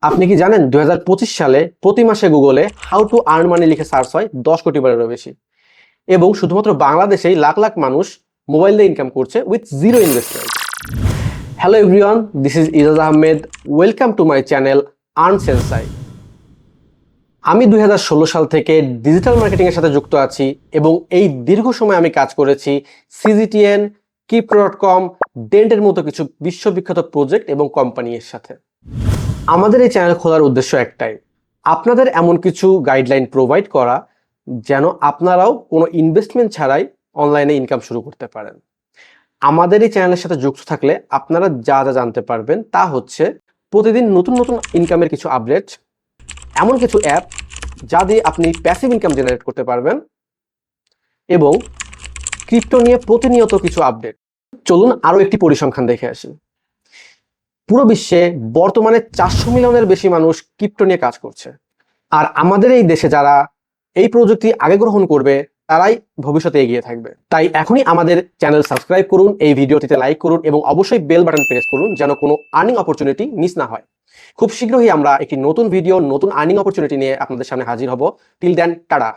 আপনি কি জানেন 2025 সালে প্রতি মাসে গুগলে হাউ টু আর্ন মানি লিখে সার্চ হয় 10 কোটি বারেরও বেশি। এবং শুধুমাত্র বাংলাদেশেই লাখ লাখ মানুষ মোবাইল দিয়ে ইনকাম করছে with zero investment. Hello everyone, this is Ijaz Ahmed. Welcome to my channel earn sensei. আমি 2016 সাল থেকে ডিজিটাল মার্কেটিং এর সাথে যুক্ত আছি এবং এই দীর্ঘ সময় আমি কাজ করেছি CGTN, Crypto.com, ডেন্টের মতো কিছু বিশ্ববিখ্যাত প্রজেক্ট এবং কোম্পানির সাথে। আমাদের এই চ্যানেল খোলার উদ্দেশ্য একটাই, আপনাদের এমন কিছু গাইডলাইন প্রোভাইড করা যেন আপনারাও কোনো ইনভেস্টমেন্ট ছাড়াই অনলাইনে ইনকাম শুরু করতে পারেন। আমাদের এই চ্যানেলের সাথে যুক্ত থাকলে আপনারা যা যা জানতে পারবেন তা হচ্ছে প্রতিদিন নতুন নতুন ইনকামের কিছু আপডেট, এমন কিছু অ্যাপ যা দিয়ে আপনি প্যাসিভ ইনকাম জেনারেট করতে পারবেন এবং ক্রিপ্টো নিয়ে প্রতিনিয়ত কিছু আপডেট। চলুন আরও একটি পরিসংখ্যান দেখে আসি। পুরো বিশ্বে বর্তমানে 400 মিলিয়নের বেশি মানুষ ক্রিপ্টো নিয়ে কাজ করছে। আর আমাদের এই দেশে যারা এই প্রযুক্তি আগে গ্রহণ করবে তারাই ভবিষ্যতে এগিয়ে থাকবে। তাই এখনই আমাদের চ্যানেল সাবস্ক্রাইব করুন, এই ভিডিওটিতে লাইক করুন এবং অবশ্যই বেল বাটন প্রেস করুন যেন কোনো আর্নিং অপরচুনিটি মিস না হয়। খুব শীঘ্রই আমরা একটি নতুন ভিডিও, নতুন আর্নিং অপরচুনিটি নিয়ে আপনাদের সামনে হাজির হব। Till then, tata.